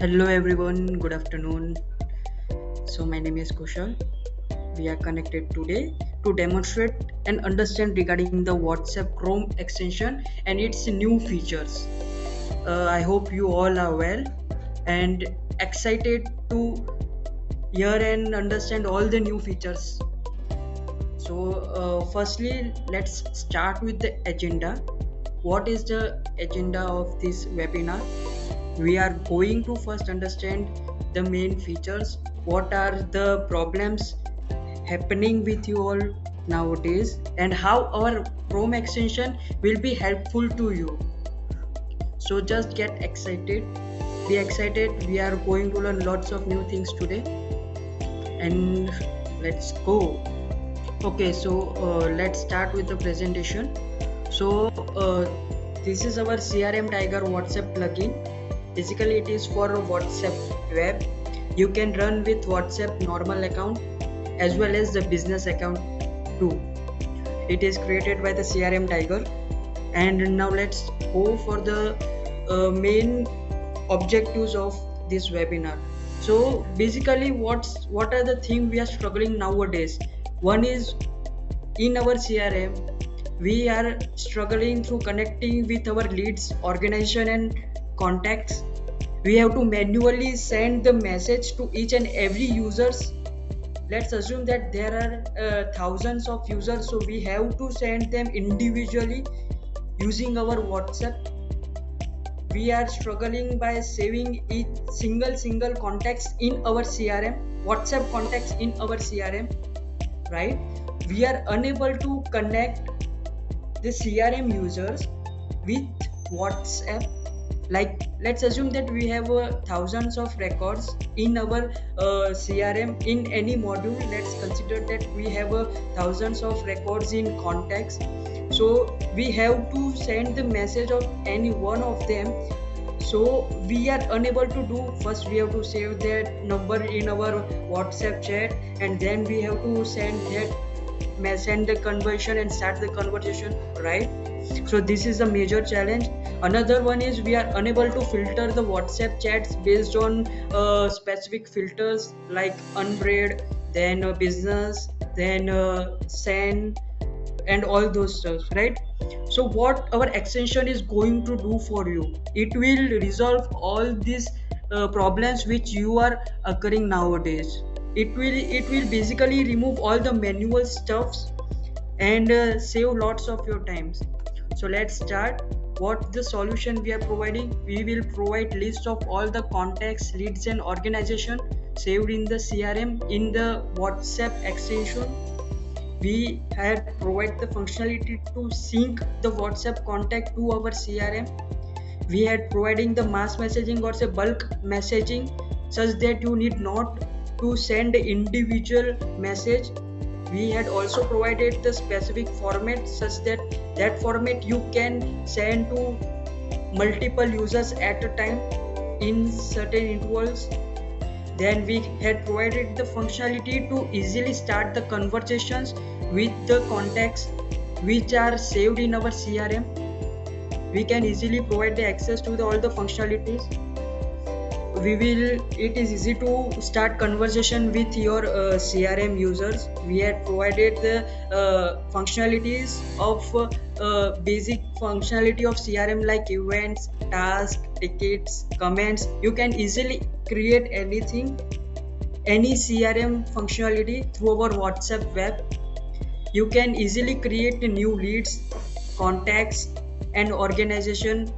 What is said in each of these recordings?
Hello everyone, good afternoon. So my name is Kushal. We are connected today to demonstrate and understand regarding the WhatsApp Chrome extension and its new features. I hope you all are well and excited to hear and understand all the new features. Firstly, let's start with the agenda. What is the agenda of this webinar? We are going to first understand the main features. What are the problems happening with you all nowadays, and how our Chrome extension will be helpful to you. So just get excited. Be excited. We are going to learn lots of new things today. And let's go. Okay, let's start with the presentation. So this is our CRM Tiger WhatsApp plugin. Basically, it is for WhatsApp web. You can run with WhatsApp normal account as well as the business account too. It is created by the CRM Tiger. And now let's go for the main objectives of this webinar. So basically, what are the things we are struggling nowadays? One is in our CRM, we are struggling through connecting with our leads, organization, and contacts. We have to manually send the message to each and every users. Let's assume that there are thousands of users, so we have to send them individually using our WhatsApp. We are struggling by saving each single contacts in our CRM, WhatsApp contacts in our CRM, right? We are unable to connect the CRM users with WhatsApp. Like, let's assume that we have thousands of records in our CRM in any module. Let's consider that we have thousands of records in contacts. So we have to send the message of any one of them. So we are unable to do. First, we have to save that number in our WhatsApp chat, and then we have to send the conversion and start the conversation, right? So this is a major challenge. Another one is we are unable to filter the WhatsApp chats based on specific filters like unread, then business, then send, and all those stuff, right? So what our extension is going to do for you, it will resolve all these problems which you are occurring nowadays. It will basically remove all the manual stuffs and save lots of your times. So let's start. What the solution we are providing? We will provide list of all the contacts, leads, and organization saved in the CRM in the WhatsApp extension. We had provide the functionality to sync the WhatsApp contact to our CRM. We had providing the mass messaging or say bulk messaging such that you need not to send individual message. We had also provided the specific format such that format you can send to multiple users at a time in certain intervals. Then we had provided the functionality to easily start the conversations with the contacts which are saved in our CRM. We can easily provide the access to all the functionalities. It is easy to start conversation with your CRM users. We had provided the functionalities of basic functionality of CRM like events, tasks, tickets, comments. You can easily create anything, any CRM functionality through our WhatsApp web. You can easily create new leads, contacts, and organization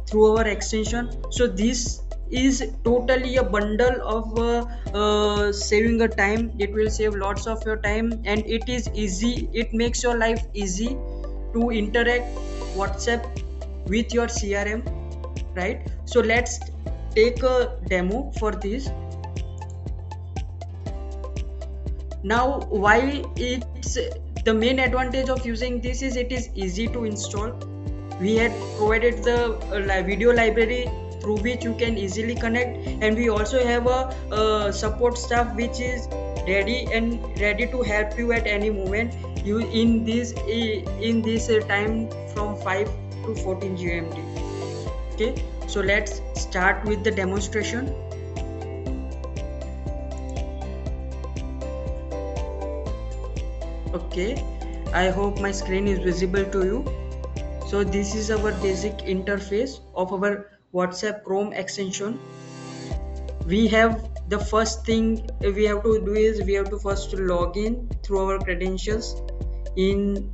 through our extension. So this is totally a bundle of saving a time. It will save lots of your time, and it is easy. It makes your life easy to interact WhatsApp with your CRM, right? So let's take a demo for this. Now, why it's the main advantage of using this is it is easy to install. We had provided the video library through which you can easily connect, and we also have a support staff which is ready to help you at any moment you in this time from 5 to 14 GMT. Okay, So let's start with the demonstration. Okay, I hope my screen is visible to you. So this is our basic interface of our WhatsApp Chrome extension. We have the first thing we have to do is we have to first log in through our credentials in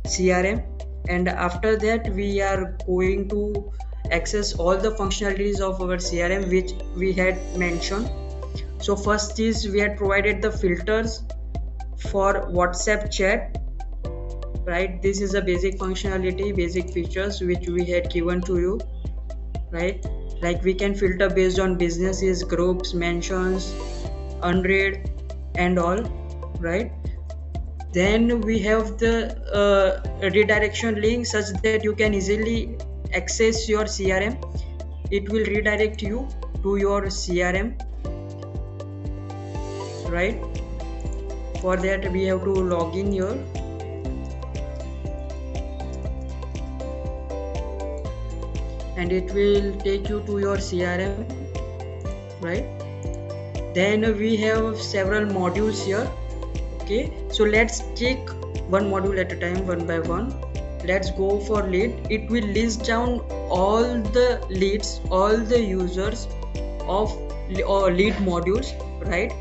CRM, and after that we are going to access all the functionalities of our CRM which we had mentioned. So first is we had provided the filters for WhatsApp chat, right? This is a basic functionality, basic features which we had given to you, right? Like we can filter based on businesses, groups, mentions, unread and all, right? Then we have the redirection link such that you can easily access your CRM. It will redirect you to your CRM, right? For that we have to log in here, and it will take you to your CRM, right? Then we have several modules here. Okay, so let's take one module at a time, one by one. Let's go for lead. It will list down all the leads, all the users of lead modules, right?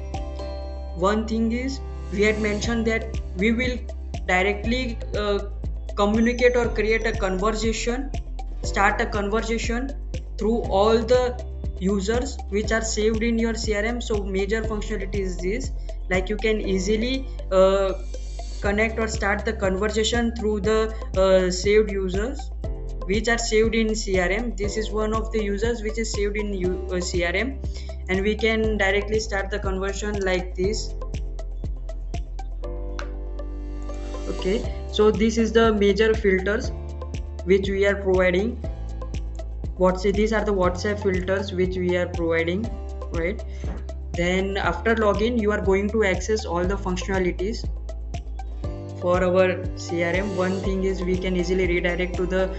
One thing is we had mentioned that we will directly communicate or create a conversation, start a conversation through all the users which are saved in your CRM. So major functionality is this, like you can easily connect or start the conversation through the saved users which are saved in CRM. This is one of the users which is saved in CRM, and we can directly start the conversion like this. Okay, so this is the major filters which we are providing. These are the WhatsApp filters which we are providing, right? Then after login you are going to access all the functionalities for our CRM. One thing is we can easily redirect to the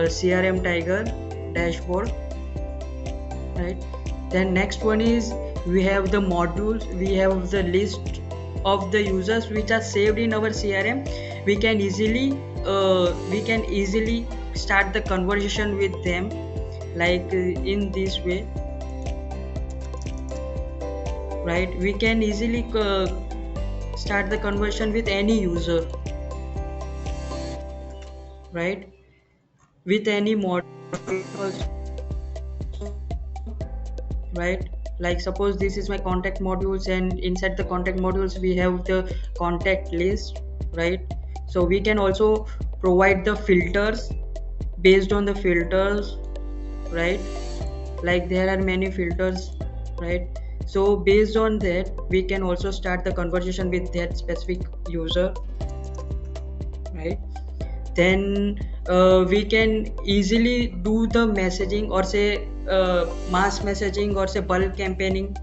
CRM Tiger dashboard, right? Then next one is we have the modules, we have the list of the users which are saved in our CRM. We can easily start the conversation with them, like in this way, right? We can easily start the conversation with any user, right? With any module, right? Like suppose this is my contact modules, and inside the contact modules we have the contact list, right? So we can also provide the filters based on the filters, right? Like there are many filters, right? So based on that we can also start the conversation with that specific user, right? Then we can easily do the messaging, or say mass messaging, or say bulk campaigning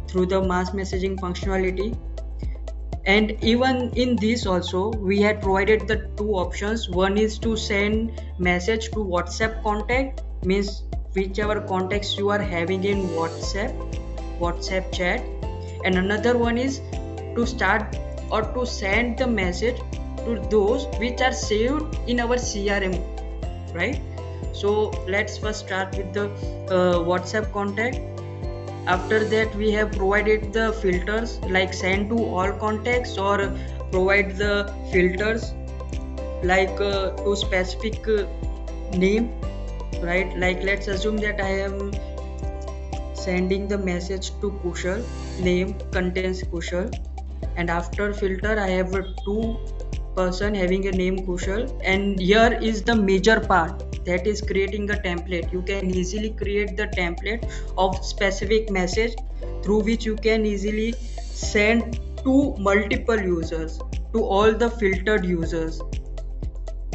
through the mass messaging functionality. And even in this also we had provided the two options. One is to send message to WhatsApp contact, means whichever contacts you are having in WhatsApp chat, and another one is to start or to send the message to those which are saved in our CRM, right? So let's first start with the WhatsApp contact. After that we have provided the filters like send to all contacts, or provide the filters like to specific name, right? Like let's assume that I am sending the message to Kushal, name contains Kushal, and after filter I have a two person having a name Kushal. And here is the major part, that is creating a template. You can easily create the template of specific message through which you can easily send to multiple users, to all the filtered users.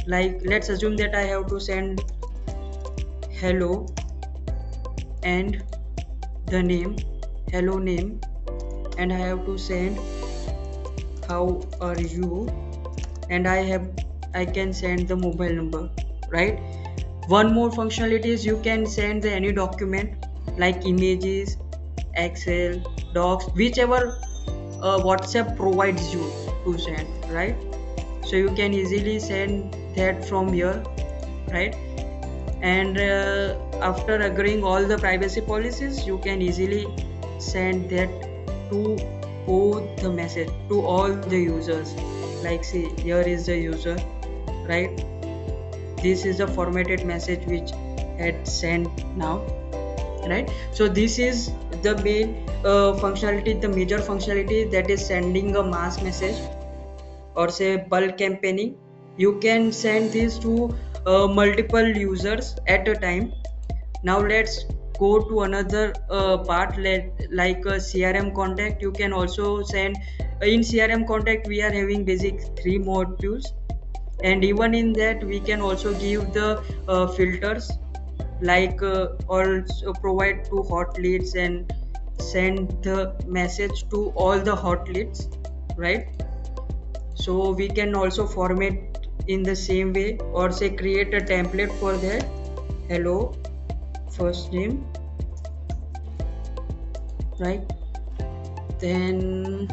Like let's assume that I have to send hello and the name, hello name, and I have to send how are you, and I can send the mobile number, right? One more functionality is you can send any document like images, Excel, docs, whichever WhatsApp provides you to send, right? So you can easily send that from here, right? And after agreeing all the privacy policies, you can easily send that to both the message to all the users. Like, see, here is the user, right? This is the formatted message which had sent now, right? So this is the main functionality, the major functionality, that is sending a mass message or say bulk campaigning. You can send this to multiple users at a time. Now let's go to another part, like CRM contact. You can also send in CRM contact. We are having basic 3 modules, and even in that we can also give the filters, like also provide to hot leads and send the message to all the hot leads, right? So we can also format in the same way, or say create a template for that. Hello, first name, right? Then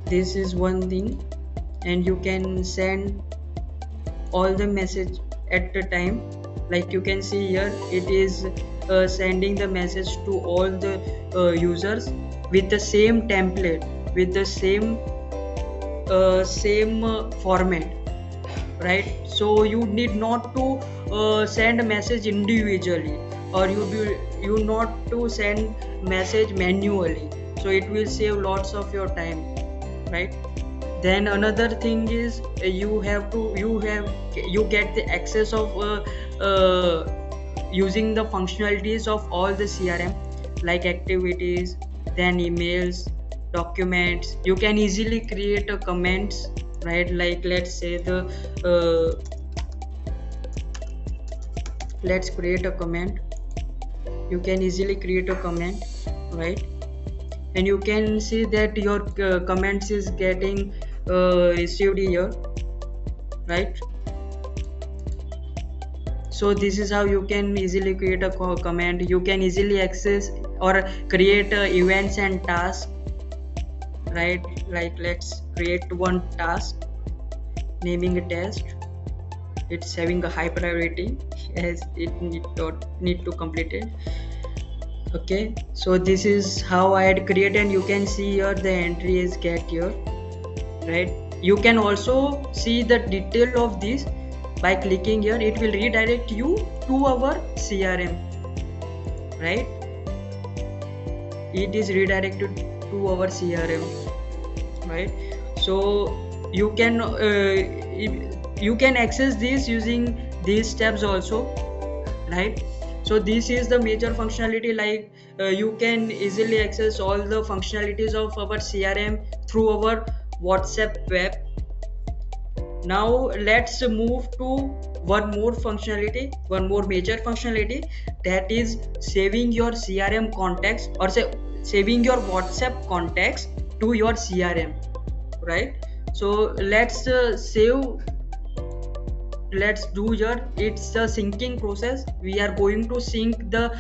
this is one thing, and you can send all the message at a time. Like you can see here, it is sending the message to all the users with the same template, with the same format, right? So you need not to send a message individually, or you not to send message manually, so it will save lots of your time, right? Then another thing is you get the access of using the functionalities of all the CRM, like activities, then emails, documents. You can easily create a comments, right? Like let's say let's create a comment. You can easily create a comment, right? And you can see that your comments is getting received here, right? So this is how you can easily create a comment. You can easily access or create events and tasks, right? Like let's create one task, naming a test. It's having a high priority as it need to complete it. Okay, so this is how I had created, and you can see here the entry is get here, right? You can also see the detail of this by clicking here. It will redirect you to our CRM, right? It is redirected to our CRM, right? So you can access this using these steps also, right? So this is the major functionality. Like you can easily access all the functionalities of our CRM through our WhatsApp web. Now let's move to one more functionality, one more major functionality, that is saving your CRM contacts, or say saving your WhatsApp contacts to your CRM, right? So let's do here. It's a syncing process. We are going to sync the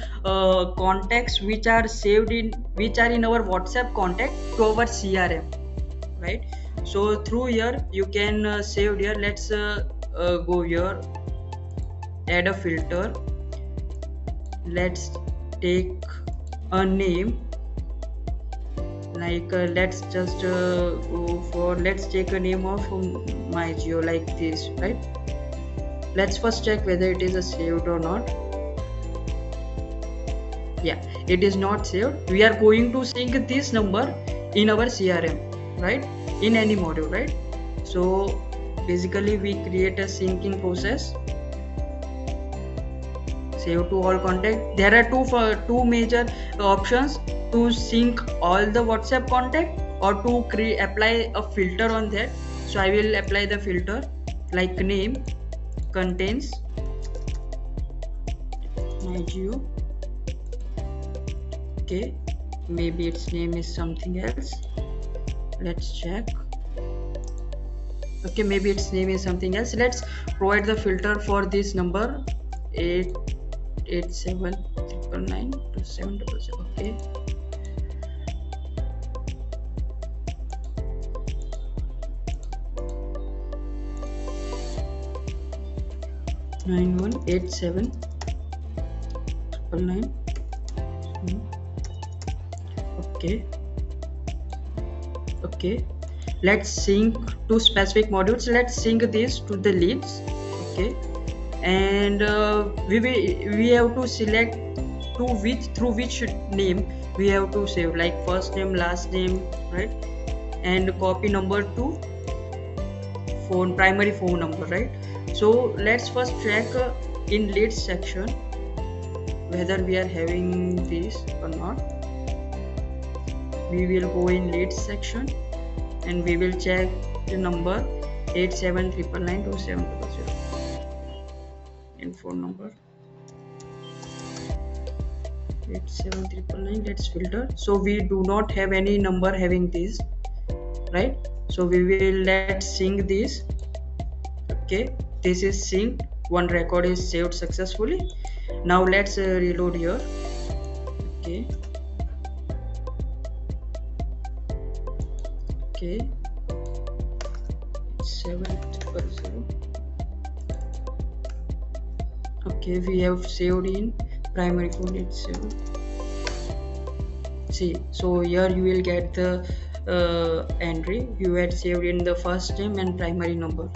contacts which are in our WhatsApp contact to our CRM, right? So through here you can save here. Let's go here, add a filter. Let's take a name, like let's just let's take a name of MyJio, like this, right? Let's first check whether it is saved or not. Yeah, it is not saved. We are going to sync this number in our CRM, right? In any module, right? So basically we create a syncing process. Save to all contact. There are two major options to sync all the WhatsApp contact, or to apply a filter on that. So I will apply the filter, like name contains MyJio. Okay, maybe its name is something else. Let's check. Okay, maybe its name is something else. Let's provide the filter for this number. 887 999 2700. Okay. 9187 999. Okay. Okay, let's sync to specific modules. Let's sync this to the leads. Okay, and we have to select to through which name we have to save, like first name, last name, right? And copy number to primary phone number, right? So let's first check in leads section whether we are having this or not. We will go in leads section and we will check the number 87999270 in phone number 87999. Let's filter. So we do not have any number having this, right? So we will let's sync this. Okay, this is synced. One record is saved successfully. Now let's reload here. Okay. Okay, 700. Okay, we have saved in primary phone itself. See, so here you will get the entry you had saved in the first name and primary number.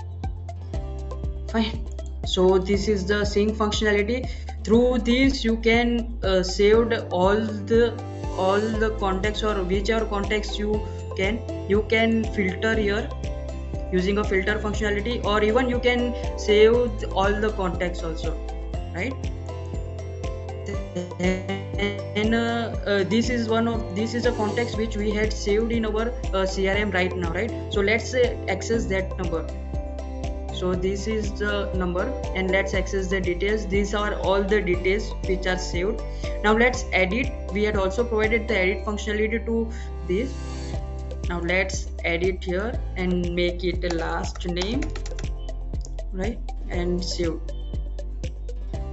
Fine. So this is the sync functionality. Through this you can save all the contacts, or whichever contacts you can filter here using a filter functionality, or even you can save all the contacts also, right? And this is a context which we had saved in our CRM right now, right? So let's access that number. So this is the number and let's access the details. These are all the details which are saved. Now let's edit. We had also provided the edit functionality to this. Now let's edit here and make it the last name, right? And save.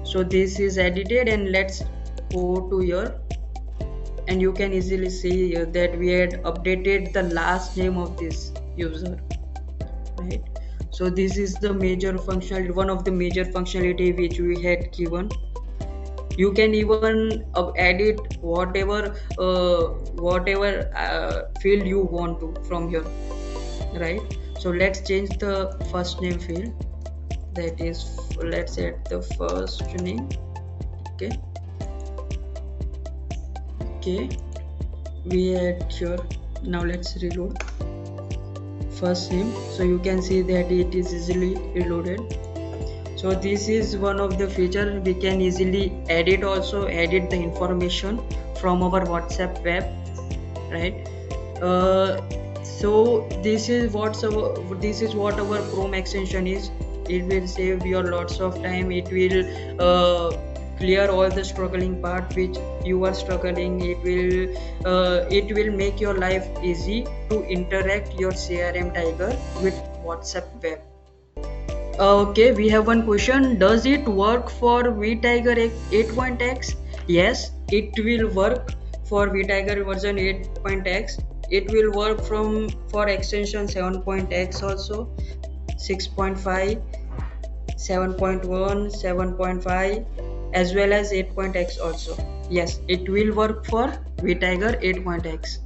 So this is edited, and let's go to here, and you can easily see here that we had updated the last name of this user, right? So this is the major functionality, one of the major functionality which we had given. You can even edit whatever field you want to from here, right? So let's change the first name field. That is, let's add the first name. Okay, we add here. Now let's reload first name. So you can see that it is easily reloaded. So this is one of the features. We can easily edit the information from our WhatsApp web, right? So this is what our Chrome extension is. It will save your lots of time. It will clear all the struggling part which you are struggling. It will make your life easy to interact your CRM Tiger with WhatsApp web. Okay, we have one question. Does it work for vTiger 8.x? Yes, it will work for vTiger version 8.x. It will work for extension 7.x also, 6.5, 7.1, 7.5, as well as 8.x also. Yes, it will work for vTiger 8.x.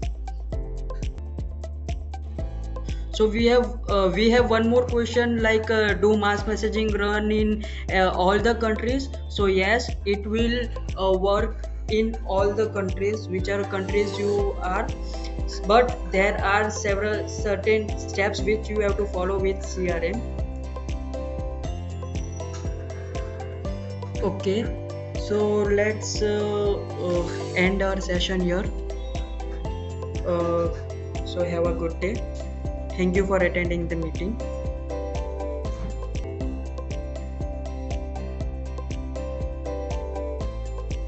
So we have one more question, like do mass messaging run in all the countries? So yes, it will work in all the countries, whichever countries you are, but there are certain steps which you have to follow with CRM. Okay, so let's end our session here. So have a good day. Thank you for attending the meeting.